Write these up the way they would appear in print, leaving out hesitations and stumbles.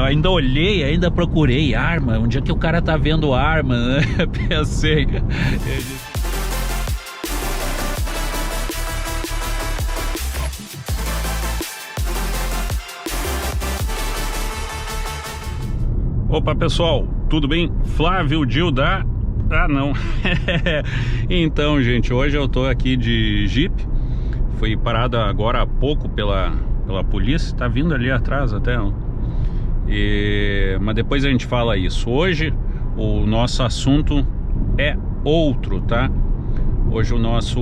Eu ainda olhei, ainda procurei arma. Onde é que o cara tá vendo arma, né? Pensei. Opa, pessoal, tudo bem? Flávio Dilda. Ah, não. Então, gente, hoje eu tô aqui de Jeep. Fui parado agora há pouco pela polícia. Tá vindo ali atrás até, ó. Mas depois a gente fala isso. Hoje o nosso assunto é outro, tá? Hoje o nosso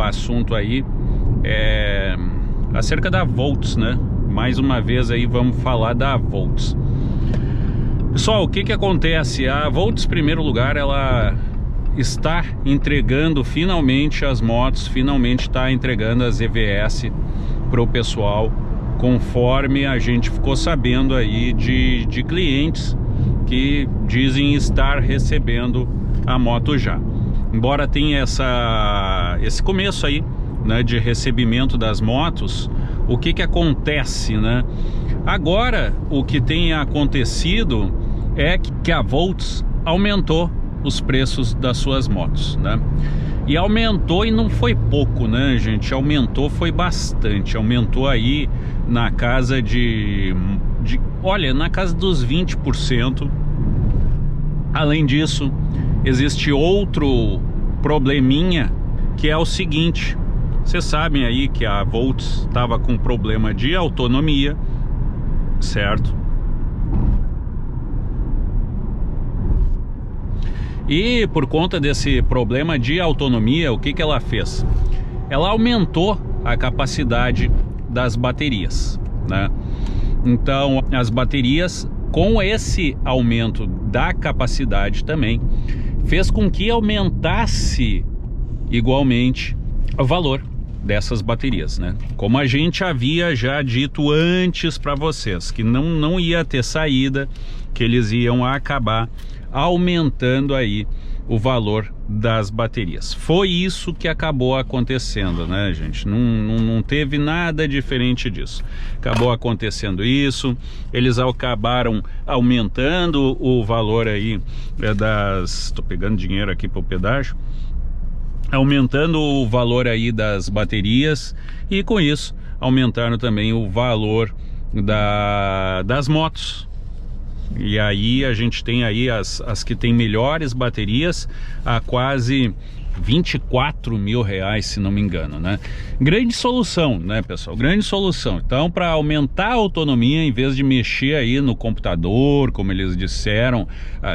assunto aí é acerca da Volts, né? Mais uma vez aí vamos falar da Volts. Pessoal, o que acontece? A Volts, em primeiro lugar, ela está entregando finalmente as motos, finalmente está entregando as EVS para o pessoal, conforme a gente ficou sabendo aí de clientes que dizem estar recebendo a moto já. Embora tenha esse começo aí, né, de recebimento das motos, o que acontece, né? Agora, o que tem acontecido é que a Volts aumentou os preços das suas motos, né? E aumentou, e não foi pouco, né, gente? Aumentou, foi bastante. Aumentou aí na casa olha, na casa dos 20%. Além disso, existe outro probleminha, que é o seguinte. Vocês sabem aí que a Volts estava com problema de autonomia, certo? E por conta desse problema de autonomia, o que ela fez? Ela aumentou a capacidade das baterias, né? Então, as baterias, com esse aumento da capacidade também, fez com que aumentasse igualmente o valor dessas baterias, né? Como a gente havia já dito antes para vocês, que não ia ter saída, que eles iam acabar aumentando aí o valor das baterias. Foi isso que acabou acontecendo, né, gente? Não teve nada diferente disso. Acabou acontecendo isso. Eles acabaram aumentando o valor aí tô pegando dinheiro aqui para o pedágio. Aumentando o valor aí das baterias, e com isso aumentaram também o valor das motos. E aí a gente tem aí as que tem melhores baterias a quase 24 mil reais, se não me engano, né? Grande solução, né, pessoal? Grande solução. Então, para aumentar a autonomia, em vez de mexer aí no computador, como eles disseram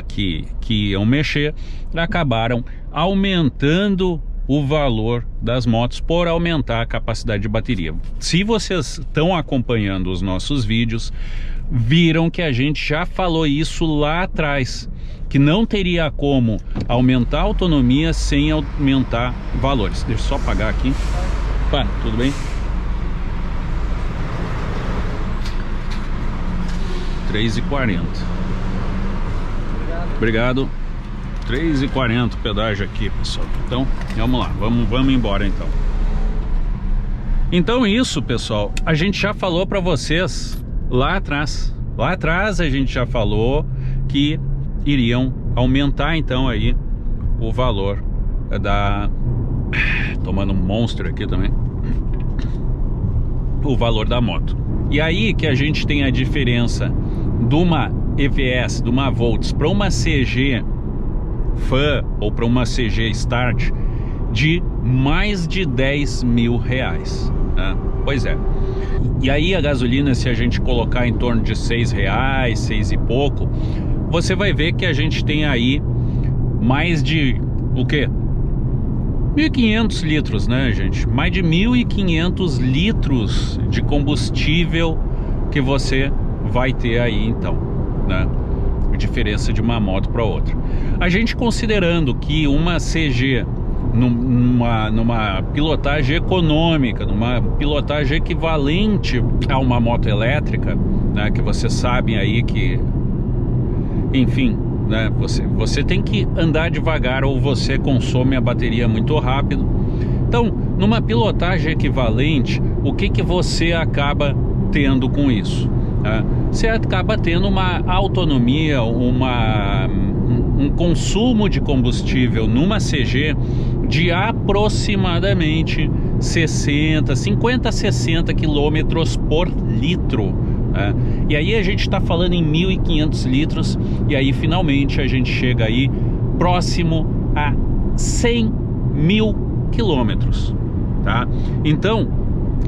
que iam mexer, acabaram aumentando o valor das motos por aumentar a capacidade de bateria. Se vocês estão acompanhando os nossos vídeos, viram que a gente já falou isso lá atrás, que não teria como aumentar a autonomia sem aumentar valores. Deixa eu só apagar aqui. Pá, tudo bem? 3,40. Obrigado. 3,40 o pedágio aqui, pessoal. Então, vamos lá, vamos embora então. Então isso, pessoal, a gente já falou para vocês lá atrás. Lá atrás a gente já falou que iriam aumentar então aí o valor tomando um Monster aqui também. O valor da moto. E aí que a gente tem a diferença de uma EVS, de uma Volts para uma CG Fan ou para uma CG Start de mais de 10 mil reais, né? Pois é. E aí a gasolina, se a gente colocar em torno de 6 reais, 6 e pouco, você vai ver que a gente tem aí mais de o quê? 1.500 litros, né, gente? Mais de 1.500 litros de combustível que você vai ter aí então, né? Diferença de uma moto para outra. A gente considerando que uma CG numa pilotagem econômica, numa pilotagem equivalente a uma moto elétrica, né, que vocês sabem aí que, enfim, né, você tem que andar devagar ou você consome a bateria muito rápido. Então, numa pilotagem equivalente, o que você acaba tendo com isso? né, você acaba tendo uma autonomia, um consumo de combustível numa CG de aproximadamente 50 a 60 quilômetros por litro. Né? E aí a gente está falando em 1.500 litros, e aí finalmente a gente chega aí próximo a 100 mil quilômetros. Tá? Então,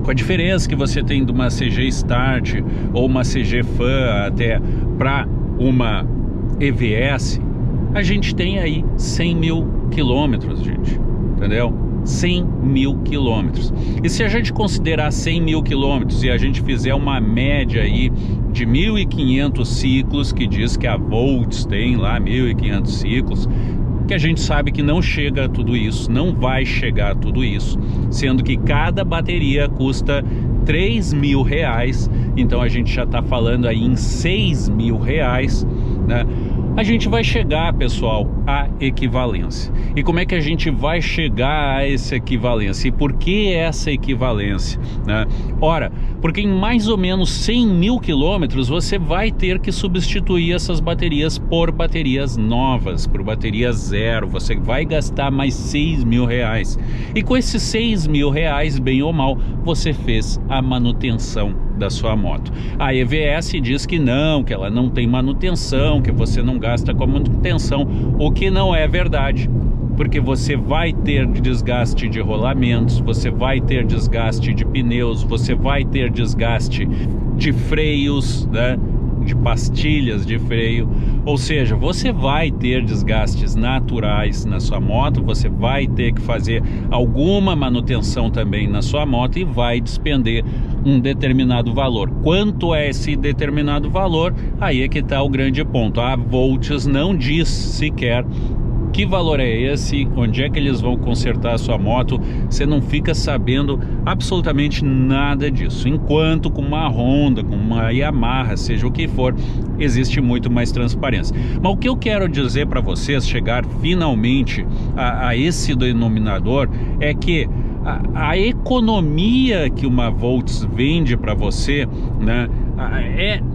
com a diferença que você tem de uma CG Start ou uma CG Fan até para uma EVS, a gente tem aí 100 mil quilômetros, gente, entendeu? 100 mil quilômetros. E se a gente considerar 100 mil quilômetros e a gente fizer uma média aí de 1.500 ciclos, que diz que a Volts tem lá 1.500 ciclos, que a gente sabe que não chega a tudo isso, não vai chegar a tudo isso, sendo que cada bateria custa R$3.000, então a gente já está falando aí em R$6.000, né? A gente vai chegar, pessoal, à equivalência. E como é que a gente vai chegar a essa equivalência? E por que essa equivalência? Né? Ora, porque em mais ou menos 100 mil quilômetros você vai ter que substituir essas baterias por baterias novas, por baterias zero. Você vai gastar mais R$6.000. E com esses R$6.000, bem ou mal, você fez a manutenção da sua moto. A EVS diz que ela não tem manutenção, que você não gasta com manutenção, o que não é verdade, porque você vai ter desgaste de rolamentos, você vai ter desgaste de pneus, você vai ter desgaste de freios, né? De pastilhas de freio, ou seja, você vai ter desgastes naturais na sua moto, você vai ter que fazer alguma manutenção também na sua moto e vai despender um determinado valor. Quanto é esse determinado valor? Aí é que está o grande ponto. A Volts não diz sequer que valor é esse, onde é que eles vão consertar a sua moto. Você não fica sabendo absolutamente nada disso, enquanto com uma Honda, com uma Yamaha, seja o que for, existe muito mais transparência. Mas o que eu quero dizer para vocês, chegar finalmente a esse denominador, é que a economia que uma Volts vende para você, né,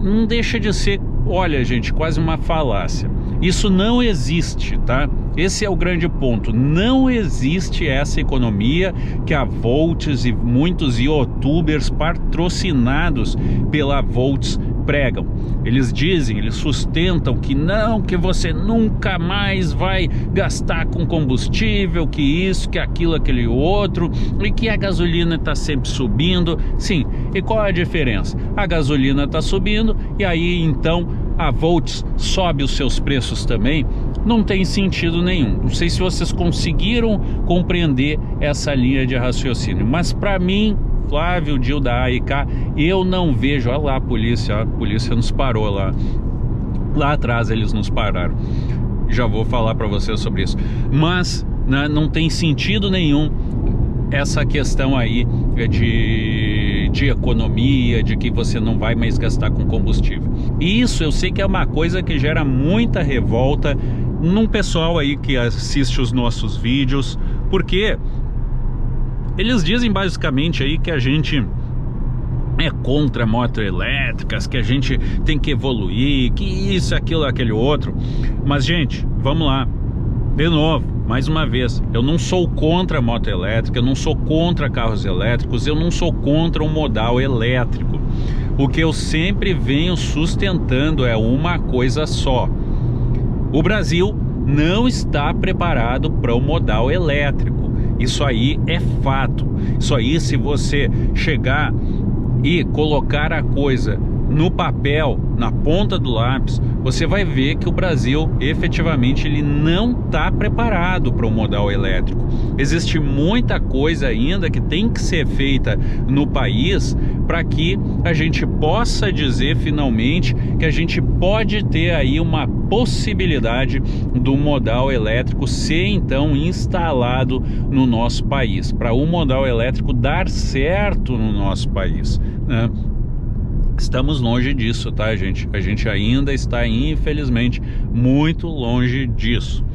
não deixa de ser, olha gente, quase uma falácia. Isso não existe, tá? Esse é o grande ponto. Não existe essa economia que a Volts e muitos youtubers patrocinados pela Volts pregam. Eles dizem, eles sustentam que não, que você nunca mais vai gastar com combustível, que isso, que aquilo, aquele outro, e que a gasolina está sempre subindo. Sim, e qual é a diferença? A gasolina está subindo e aí então a Volts sobe os seus preços também. Não tem sentido nenhum. Não sei se vocês conseguiram compreender essa linha de raciocínio, mas para mim, Flávio Dil da AIK, eu não vejo. Olha lá a polícia nos parou lá atrás, eles nos pararam. Já vou falar para vocês sobre isso, mas né, não tem sentido nenhum essa questão aí de economia, de que você não vai mais gastar com combustível. Isso eu sei que é uma coisa que gera muita revolta num pessoal aí que assiste os nossos vídeos, porque eles dizem basicamente aí que a gente é contra motos elétricas, que a gente tem que evoluir, que isso, aquilo, aquele outro. Mas gente, vamos lá, de novo, mais uma vez, eu não sou contra a moto elétrica, eu não sou contra carros elétricos, eu não sou contra um modal elétrico. O que eu sempre venho sustentando é uma coisa só: o Brasil não está preparado para o modal elétrico. Isso aí é fato. Isso aí, se você chegar e colocar a coisa no papel, na ponta do lápis, você vai ver que o Brasil efetivamente ele não está preparado para o modal elétrico. Existe muita coisa ainda que tem que ser feita no país para que a gente possa dizer finalmente que a gente pode ter aí uma possibilidade do modal elétrico ser então instalado no nosso país, para o modal elétrico dar certo no nosso país, né? Estamos longe disso, tá, gente? A gente ainda está, infelizmente, muito longe disso.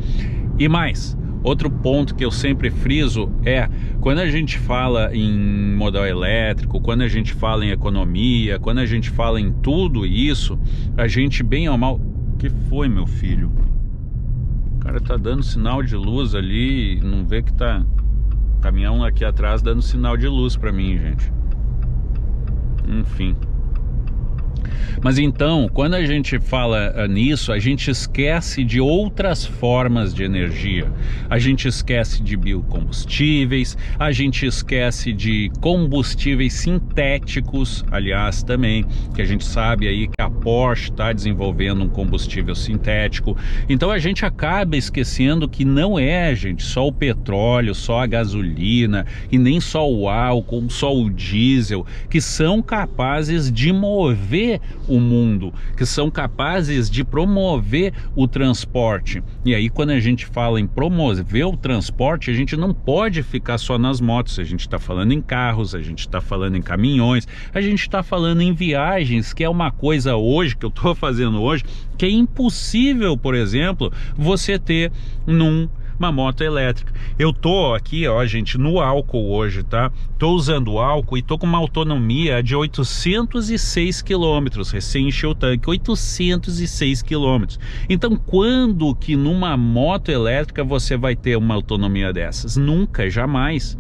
E mais, Outro ponto que eu sempre friso é, quando a gente fala em modal elétrico, quando a gente fala em economia, quando a gente fala em tudo isso, a gente bem ou mal... O que foi, meu filho? O cara tá dando sinal de luz ali, não vê que tá... Caminhão aqui atrás dando sinal de luz pra mim, gente. Enfim. Mas então, quando a gente fala nisso, a gente esquece de outras formas de energia. A gente esquece de biocombustíveis, a gente esquece de combustíveis sintéticos, aliás, também, que a gente sabe aí que a Porsche está desenvolvendo um combustível sintético. Então a gente acaba esquecendo que não é, gente, só o petróleo, só a gasolina e nem só o álcool, só o diesel, que são capazes de mover o mundo, que são capazes de promover o transporte. E aí, quando a gente fala em promover o transporte, a gente não pode ficar só nas motos. A gente está falando em carros, a gente está falando em caminhões, a gente está falando em viagens, que é uma coisa hoje, que eu estou fazendo hoje, que é impossível, por exemplo, você ter uma moto elétrica. Eu tô aqui, ó, gente, no álcool hoje, tá? Tô usando álcool e tô com uma autonomia de 806 quilômetros. Recém encheu o tanque, 806 quilômetros. Então, quando que numa moto elétrica você vai ter uma autonomia dessas? Nunca, jamais.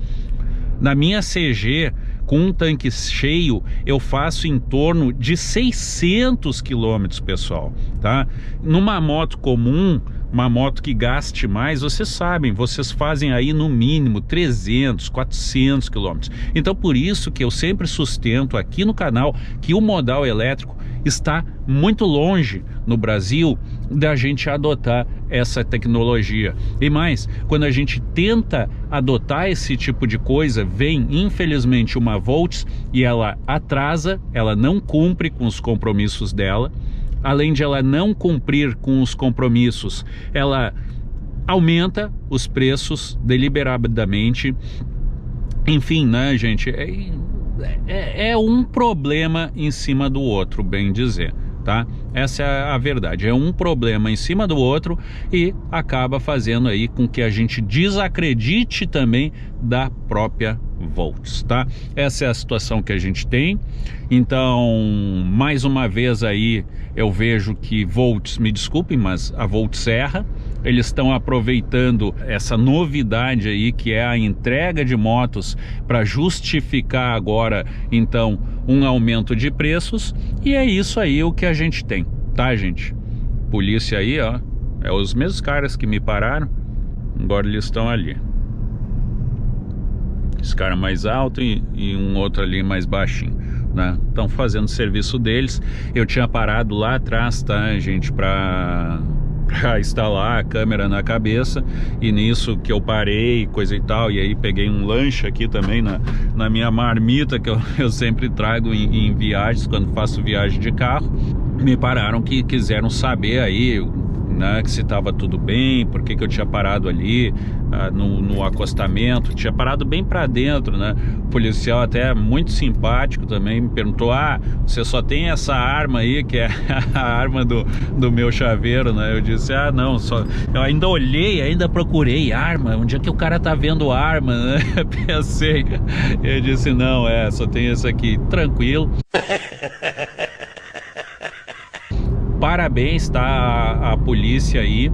Na minha CG, com um tanque cheio, eu faço em torno de 600 quilômetros, pessoal, tá? Numa moto comum, uma moto que gaste mais, vocês sabem, vocês fazem aí no mínimo 300, 400 quilômetros. Então, por isso que eu sempre sustento aqui no canal que o modal elétrico está muito longe no Brasil da gente adotar essa tecnologia. E mais, quando a gente tenta adotar esse tipo de coisa, vem infelizmente uma Volts e ela atrasa, ela não cumpre com os compromissos dela. Além de ela não cumprir com os compromissos, ela aumenta os preços deliberadamente. Enfim, né, gente? É um problema em cima do outro, bem dizer, tá? Essa é a verdade. É um problema em cima do outro e acaba fazendo aí com que a gente desacredite também da própria Volts, tá? Essa é a situação que a gente tem. Então, mais uma vez aí eu vejo que Volts, me desculpem, mas a Volts erra. Eles estão aproveitando essa novidade aí, que é a entrega de motos, para justificar agora então um aumento de preços. E é isso aí o que a gente tem, tá, gente? Polícia aí, ó, é os mesmos caras que me pararam, agora eles estão ali. Esse cara mais alto e um outro ali mais baixinho, né? Estão fazendo o serviço deles. Eu tinha parado lá atrás, tá, gente, para instalar a câmera na cabeça, e nisso que eu parei, coisa e tal, e aí peguei um lanche aqui também na minha marmita, que eu sempre trago em viagens, quando faço viagem de carro. Me pararam, que quiseram saber aí, né, que se estava tudo bem, por que eu tinha parado ali no acostamento, tinha parado bem para dentro, né? O policial até muito simpático também me perguntou: ah, você só tem essa arma aí, que é a arma do meu chaveiro, né? Eu disse: ah, não, só... Eu ainda olhei, ainda procurei arma, onde é que o cara tá vendo arma, né? Pensei, eu disse: não, só tem esse aqui, tranquilo. Parabéns, tá, a polícia aí,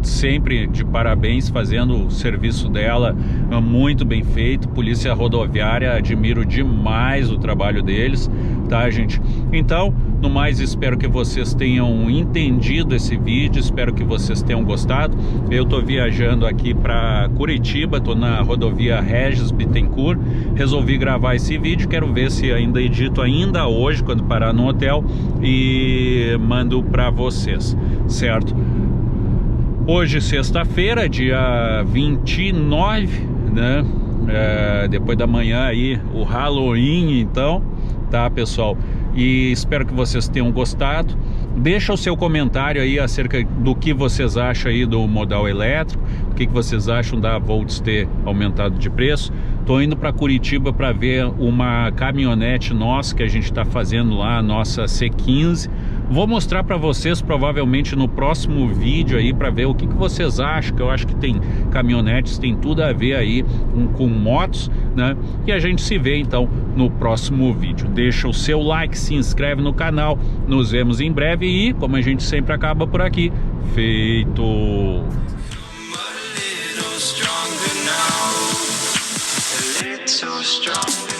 sempre de parabéns, fazendo o serviço dela muito bem feito. Polícia Rodoviária, admiro demais o trabalho deles, tá, gente? Então, no mais, espero que vocês tenham entendido esse vídeo, espero que vocês tenham gostado. Eu tô viajando aqui para Curitiba, tô na rodovia Regis Bittencourt, resolvi gravar esse vídeo, quero ver se ainda edito ainda hoje, quando parar no hotel, e mando para vocês, certo? Hoje, sexta-feira, dia 29, né? Depois da manhã aí, o Halloween, então, tá, pessoal? E espero que vocês tenham gostado. Deixa o seu comentário aí acerca do que vocês acham aí do modal elétrico, o que vocês acham da Volts ter aumentado de preço. Tô indo para Curitiba para ver uma caminhonete nossa que a gente está fazendo lá, a nossa C15, Vou mostrar para vocês provavelmente no próximo vídeo aí, para ver o que vocês acham, que eu acho que tem caminhonetes, tem tudo a ver aí com motos, né? E a gente se vê então no próximo vídeo. Deixa o seu like, se inscreve no canal, nos vemos em breve e, como a gente sempre acaba por aqui, feito! So strong.